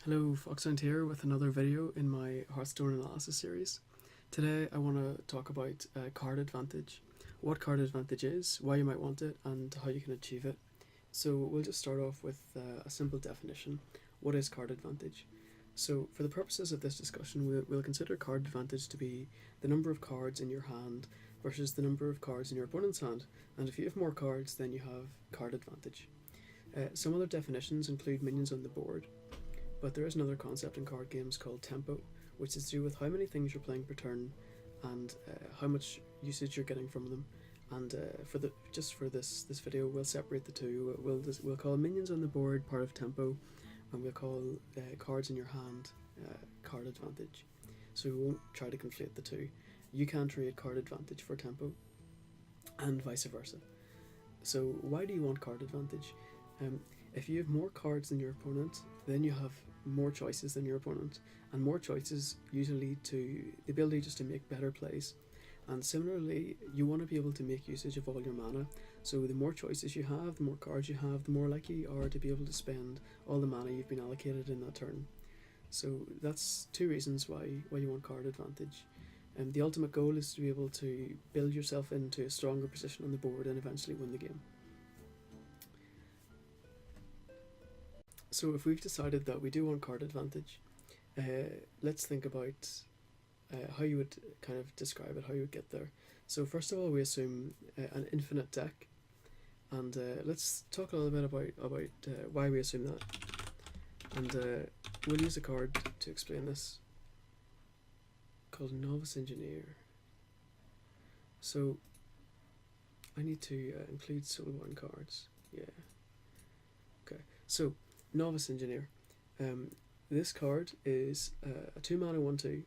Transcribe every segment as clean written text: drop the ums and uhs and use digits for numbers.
Hello, Foxhound here with another video in my Hearthstone analysis series. Today I want to talk about card advantage, what card advantage is, why you might want it, and how you can achieve it. So we'll just start off with a simple definition. What is card advantage? So for the purposes of this discussion, we'll consider card advantage to be the number of cards in your hand versus the number of cards in your opponent's hand. And if you have more cards, then you have card advantage. Some other definitions include minions on the board. But there is another concept in card games called tempo, which is to do with how many things you're playing per turn and how much usage you're getting from them. And for this video, we'll separate the two. We'll call minions on the board part of tempo, and we'll call cards in your hand card advantage. So we won't try to conflate the two. You can trade card advantage for tempo, and vice versa. So why do you want card advantage? If you have more cards than your opponent, then you have more choices than your opponent, and more choices usually lead to the ability just to make better plays. And similarly, you want to be able to make usage of all your mana, so the more choices you have, the more cards you have, the more likely you are to be able to spend all the mana you've been allocated in that turn. So that's two reasons why you want card advantage. And the ultimate goal is to be able to build yourself into a stronger position on the board and eventually win the game. So if we've decided that we do want card advantage, let's think about how you would kind of describe it, how you would get there. So first of all, we assume an infinite deck, and let's talk a little bit about why we assume that. And we'll use a card to explain this called Novice Engineer. So I need to include Soulborn cards. Yeah. Okay. So Novice Engineer. This card is a 2-mana 1/2.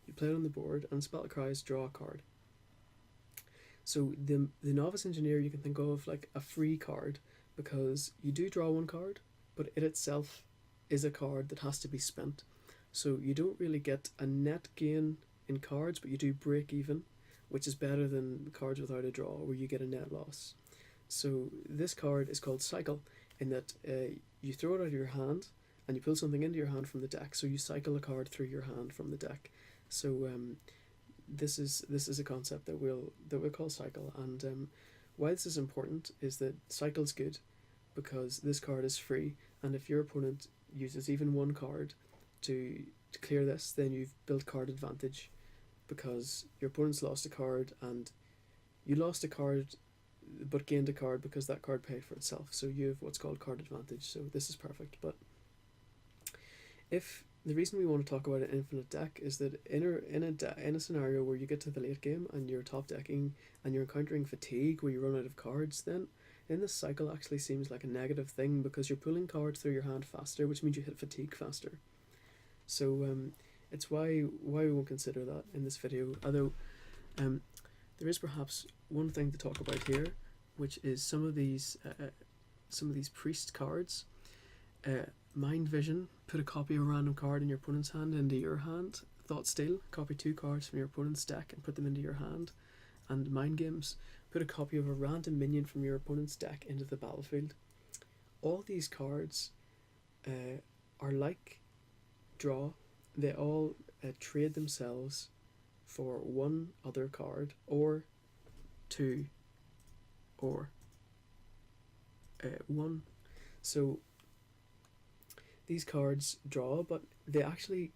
You play it on the board, and spell cries draw a card. So the Novice Engineer you can think of like a free card, because you do draw one card, but it itself is a card that has to be spent. So you don't really get a net gain in cards, but you do break even, which is better than cards without a draw, where you get a net loss. So this card is called Cycle, in that you throw it out of your hand and you pull something into your hand from the deck, so you cycle a card through your hand from the deck. So this is a concept that we'll call Cycle. And why this is important is that Cycle's good because this card is free, and if your opponent uses even one card to clear this, then you've built card advantage, because your opponent's lost a card and you lost a card but gained a card because that card paid for itself. So you have what's called card advantage. So this is perfect. But if the reason we want to talk about an infinite deck is that in a scenario where you get to the late game and you're top decking and you're encountering fatigue where you run out of cards, then this cycle actually seems like a negative thing, because you're pulling cards through your hand faster, which means you hit fatigue faster. So it's why we won't consider that in this video. Although there is perhaps one thing to talk about here, which is some of these priest cards. Mind Vision, put a copy of a random card in your opponent's hand into your hand. Thought Steal, copy 2 cards from your opponent's deck and put them into your hand. And Mind Games, put a copy of a random minion from your opponent's deck into the battlefield. All these cards are like draw. They all trade themselves for one other card, or 2, or 1. So these cards draw, but they actually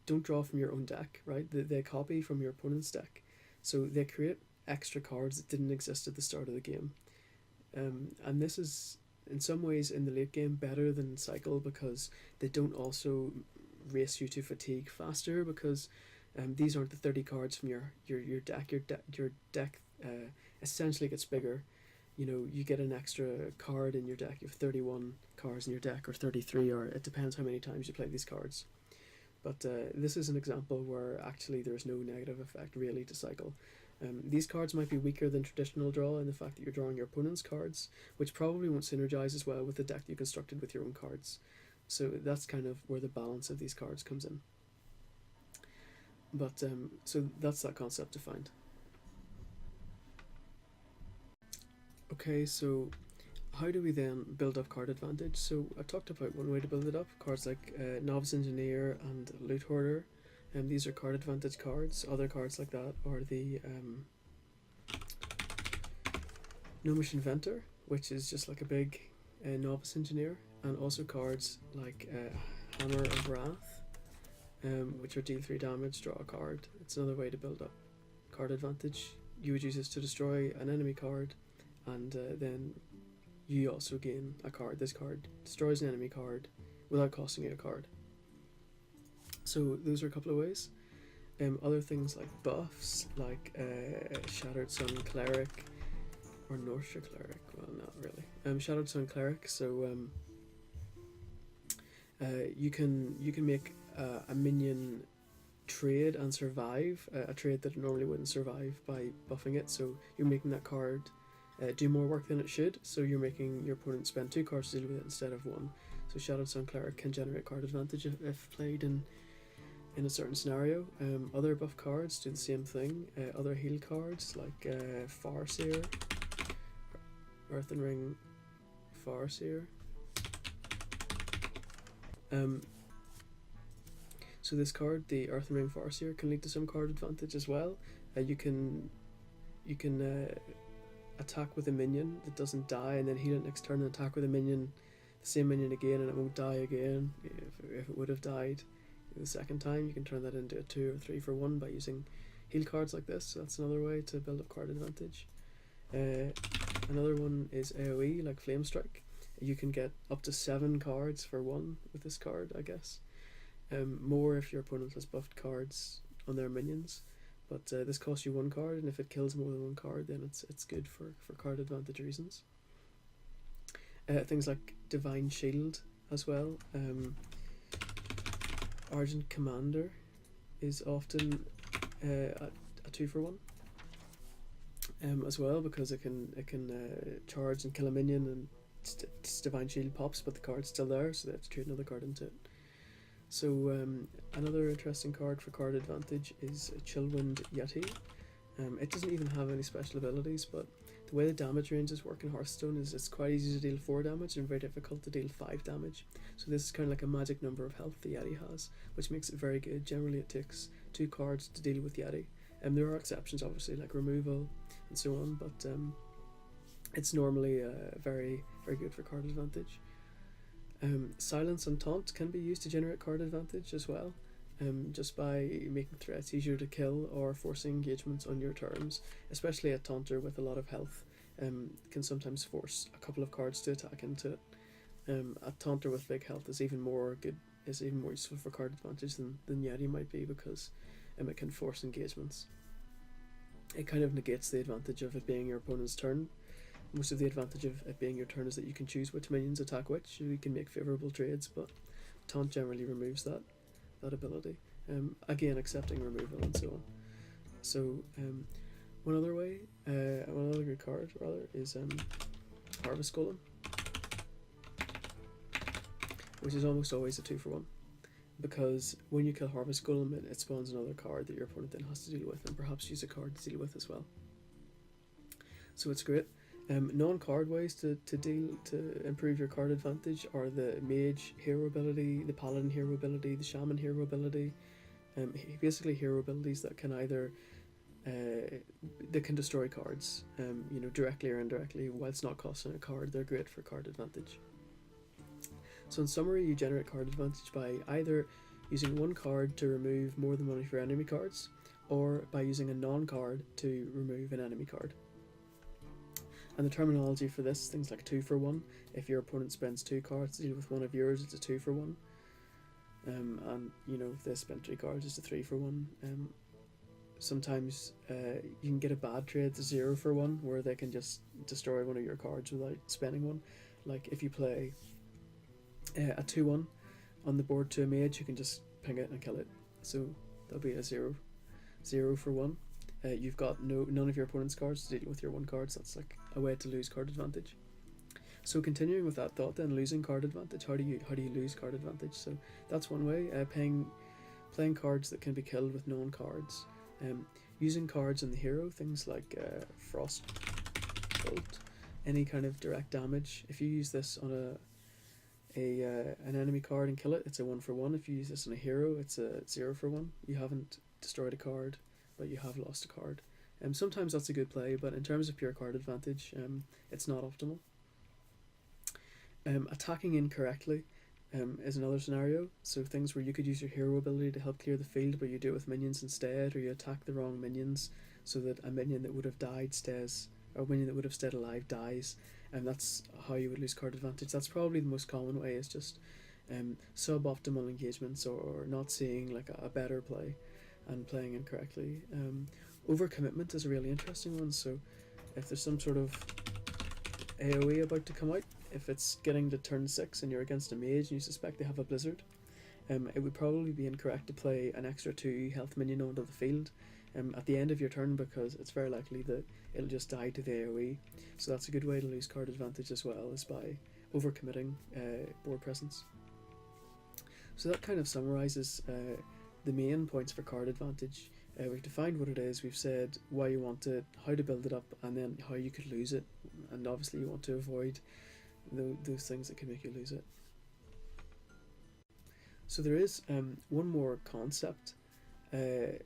don't draw from your own deck, right? They copy from your opponent's deck. So they create extra cards that didn't exist at the start of the game. And this is in some ways in the late game better than Cycle, because they don't also race you to fatigue faster, because these aren't the 30 cards from your deck. Your deck essentially gets bigger. You know, you get an extra card in your deck. You have 31 cards in your deck, or 33, or it depends how many times you play these cards. But this is an example where actually there's no negative effect really to Cycle. These cards might be weaker than traditional draw in the fact that you're drawing your opponent's cards, which probably won't synergize as well with the deck you constructed with your own cards. So that's kind of where the balance of these cards comes in. But so that's that concept defined. Okay, so how do we then build up card advantage? So I talked about one way to build it up. Cards like Novice Engineer and Loot Hoarder. These are card advantage cards. Other cards like that are the Gnomish Inventor, which is just like a big Novice Engineer. And also cards like Hammer of Wrath, which are deal 3 damage, draw a card. It's another way to build up card advantage. You would use this to destroy an enemy card, and then you also gain a card. This card destroys an enemy card without costing you a card. So those are a couple of ways. Other things like buffs, like Shattered Sun Cleric or Northshire Cleric. Well, not really. Shattered Sun Cleric. So you can make a minion trade and survive, a trade that normally wouldn't survive by buffing it. So you're making that card do more work than it should, so you're making your opponent spend 2 cards to deal with it instead of 1. So Shattered Sun Cleric can generate card advantage if played in a certain scenario. Other buff cards do the same thing. Other heal cards like Farseer, Earthen Ring Farseer. So this card, the Earthen Ring Farseer, can lead to some card advantage as well. You can attack with a minion that doesn't die, and then heal it next turn and attack with a minion, the same minion again, and it won't die again. If it would have died the second time, you can turn that into a 2 or 3 for 1 by using heal cards like this. So that's another way to build up card advantage. Another one is AoE, like Flame Strike. You can get up to 7 cards for 1 with this card, I guess. More if your opponent has buffed cards on their minions. But this costs you 1 card, and if it kills more than 1 card, then it's good for card advantage reasons. Things like Divine Shield as well. Argent Commander is often a 2 for 1 as well, because it can charge and kill a minion, and Divine Shield pops, but the card's still there, so they have to trade another card into it. So another interesting card for card advantage is Chillwind Yeti. It doesn't even have any special abilities, but the way the damage ranges work in Hearthstone is it's quite easy to deal 4 damage and very difficult to deal 5 damage. So this is kind of like a magic number of health the Yeti has, which makes it very good. Generally it takes 2 cards to deal with Yeti. There are exceptions obviously, like removal and so on, but it's normally very, very good for card advantage. Silence and Taunt can be used to generate card advantage as well, just by making threats easier to kill or forcing engagements on your terms. Especially a Taunter with a lot of health can sometimes force a couple of cards to attack into it. A Taunter with big health is even more useful for card advantage than Yeti might be, because it can force engagements. It kind of negates the advantage of it being your opponent's turn. Most of the advantage of it being your turn is that you can choose which minions attack which. You can make favourable trades, but Taunt generally removes that ability. Again, accepting removal and so on. So one other good card rather is Harvest Golem, which is almost always a 2 for 1, because when you kill Harvest Golem, it spawns another card that your opponent then has to deal with, and perhaps use a card to deal with as well. So it's great. Non-card ways to improve your card advantage are the Mage hero ability, the Paladin hero ability, the Shaman hero ability. Basically hero abilities that can either they can destroy cards, directly or indirectly, whilst not costing a card. They're great for card advantage. So in summary, you generate card advantage by either using 1 card to remove more than 1 of your enemy cards, or by using a non-card to remove an enemy card. And the terminology for this, things like 2 for 1. If your opponent spends 2 cards to deal with 1 of yours, it's a 2 for 1. And if they spend 3 cards, it's a 3 for 1. Sometimes you can get a bad trade to 0 for 1, where they can just destroy 1 of your cards without spending 1. Like if you play a 2-1 on the board to a mage, you can just ping it and kill it. So that'll be a 0 for 1. You've got none of your opponent's cards to deal with your 1 cards. That's like a way to lose card advantage. So continuing with that thought, then, losing card advantage. How do you lose card advantage? So that's one way. Playing cards that can be killed with known cards. Using cards in the hero, things like Frostbolt, any kind of direct damage. If you use this on an enemy card and kill it, it's a 1-for-1. If you use this on a hero, it's a 0-for-1. You haven't destroyed a card, but you have lost a card. Sometimes that's a good play, but in terms of pure card advantage, it's not optimal. Attacking incorrectly is another scenario. So things where you could use your hero ability to help clear the field, but you do it with minions instead, or you attack the wrong minions so that a minion that would have died stays, or a minion that would have stayed alive dies, and that's how you would lose card advantage. That's probably the most common way, is just suboptimal engagements, or not seeing like a better play and playing incorrectly. Overcommitment is a really interesting one. So if there's some sort of AoE about to come out, if it's getting to turn 6 and you're against a mage and you suspect they have a blizzard, it would probably be incorrect to play an extra 2 health minion onto the field at the end of your turn, because it's very likely that it'll just die to the AoE. So that's a good way to lose card advantage as well, is by overcommitting board presence. So that kind of summarizes the main points for card advantage. We've defined what it is, we've said why you want it, how to build it up, and then how you could lose it. And obviously you want to avoid those things that can make you lose it. So there is one more concept, and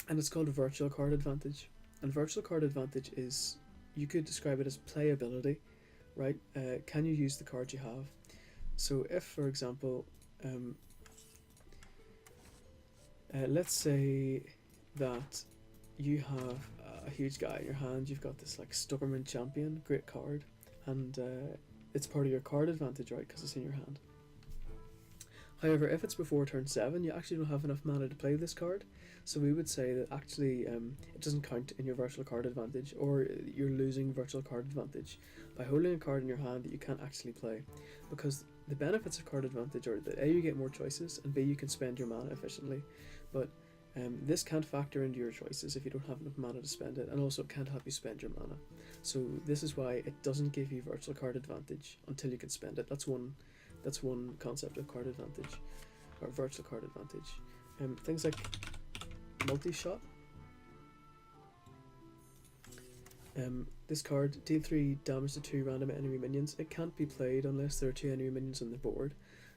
it's called virtual card advantage. And virtual card advantage is, you could describe it as playability, right? Can you use the cards you have? So if, for example, let's say that you have a huge guy in your hand, you've got this like Stubborn Champion, great card, and it's part of your card advantage, right, because it's in your hand. However, if it's before turn 7, you actually don't have enough mana to play this card, so we would say that actually it doesn't count in your virtual card advantage, or you're losing virtual card advantage by holding a card in your hand that you can't actually play, because the benefits of card advantage are that A, you get more choices, and B, you can spend your mana efficiently, but this can't factor into your choices if you don't have enough mana to spend it, and also it can't help you spend your mana. So this is why it doesn't give you virtual card advantage until you can spend it. That's one concept of card advantage, or virtual card advantage. Things like multi-shot. This card, deal 3 damage to 2 random enemy minions. It can't be played unless there are 2 enemy minions on the board.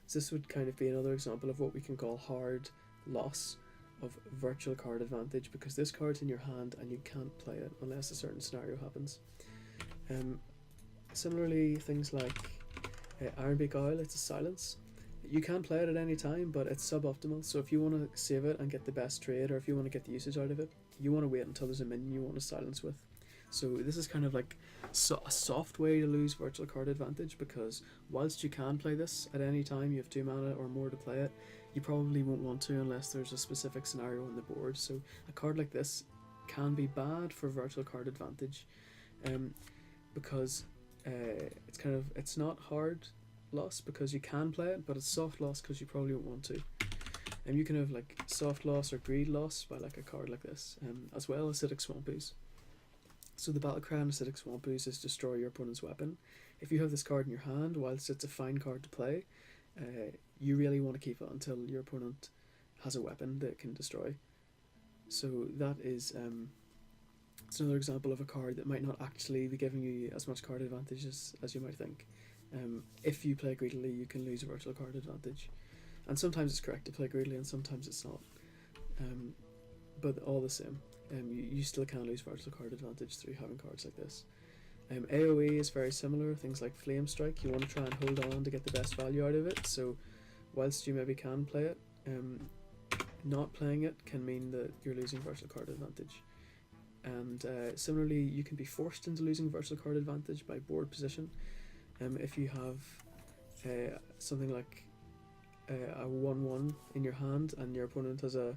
So this would kind of be another example of what we can call hard loss of virtual card advantage, because this card's in your hand and you can't play it unless a certain scenario happens. Similarly, things like Ironbeak Owl, it's a silence. You can play it at any time, but it's suboptimal. So if you want to save it and get the best trade, or if you want to get the usage out of it, you want to wait until there's a minion you want to silence with. So this is kind of like a soft way to lose virtual card advantage, because whilst you can play this at any time, you have 2 mana or more to play it, you probably won't want to unless there's a specific scenario on the board. So a card like this can be bad for virtual card advantage, because it's not hard loss because you can play it, but it's soft loss because you probably won't want to. And you can have like soft loss or greed loss by like a card like this, as well as Acidic Swamp Ooze. So the battle cry on Acidic Swamp Ooze is destroy your opponent's weapon. If you have this card in your hand, whilst it's a fine card to play, you really want to keep it until your opponent has a weapon that it can destroy. So that is it's another example of a card that might not actually be giving you as much card advantage as you might think. If you play greedily, you can lose a virtual card advantage, and sometimes it's correct to play greedily and sometimes it's not, but all the same, you still can lose virtual card advantage through having cards like this. AoE is very similar. Things like Flame Strike, you want to try and hold on to get the best value out of it, so whilst you maybe can play it, not playing it can mean that you're losing virtual card advantage. And similarly, you can be forced into losing virtual card advantage by board position. If you have something like a 1-1 in your hand and your opponent has a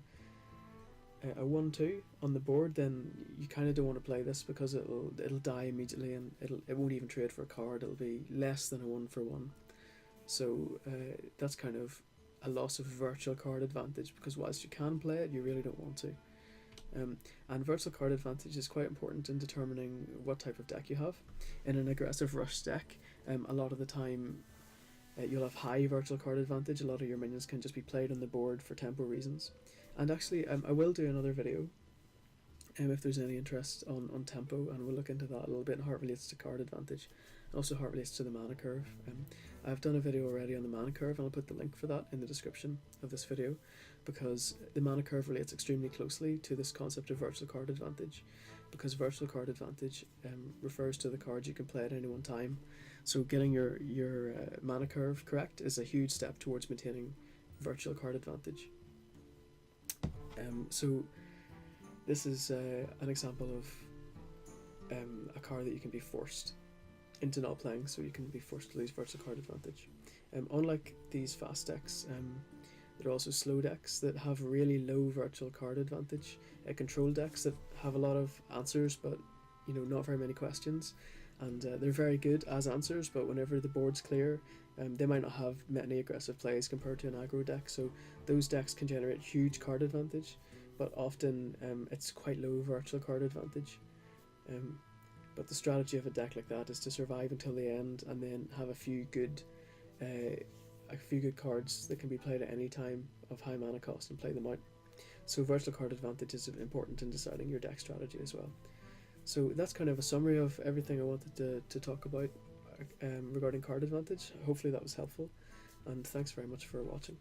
1-2 on the board, then you kind of don't want to play this, because it'll die immediately, and it won't even trade for a card. It'll be less than a 1-for-1. So that's kind of a loss of virtual card advantage, because whilst you can play it, you really don't want to. And virtual card advantage is quite important in determining what type of deck you have. In an aggressive rush deck, a lot of the time you'll have high virtual card advantage. A lot of your minions can just be played on the board for tempo reasons. And actually, I will do another video if there's any interest on tempo, and we'll look into that a little bit and how it relates to card advantage, and also how it relates to the mana curve. I've done a video already on the mana curve, and I'll put the link for that in the description of this video, because the mana curve relates extremely closely to this concept of virtual card advantage, because virtual card advantage refers to the cards you can play at any one time. So getting your mana curve correct is a huge step towards maintaining virtual card advantage. So this is an example of a card that you can be forced into not playing, so you can be forced to lose virtual card advantage. Unlike these fast decks, there are also slow decks that have really low virtual card advantage, control decks that have a lot of answers but not very many questions, and they're very good as answers, but whenever the board's clear, they might not have many aggressive plays compared to an aggro deck, so those decks can generate huge card advantage, but often it's quite low virtual card advantage. But the strategy of a deck like that is to survive until the end and then have a few good cards that can be played at any time of high mana cost and play them out. So virtual card advantage is important in deciding your deck strategy as well. So that's kind of a summary of everything I wanted to talk about regarding card advantage. Hopefully that was helpful, and thanks very much for watching.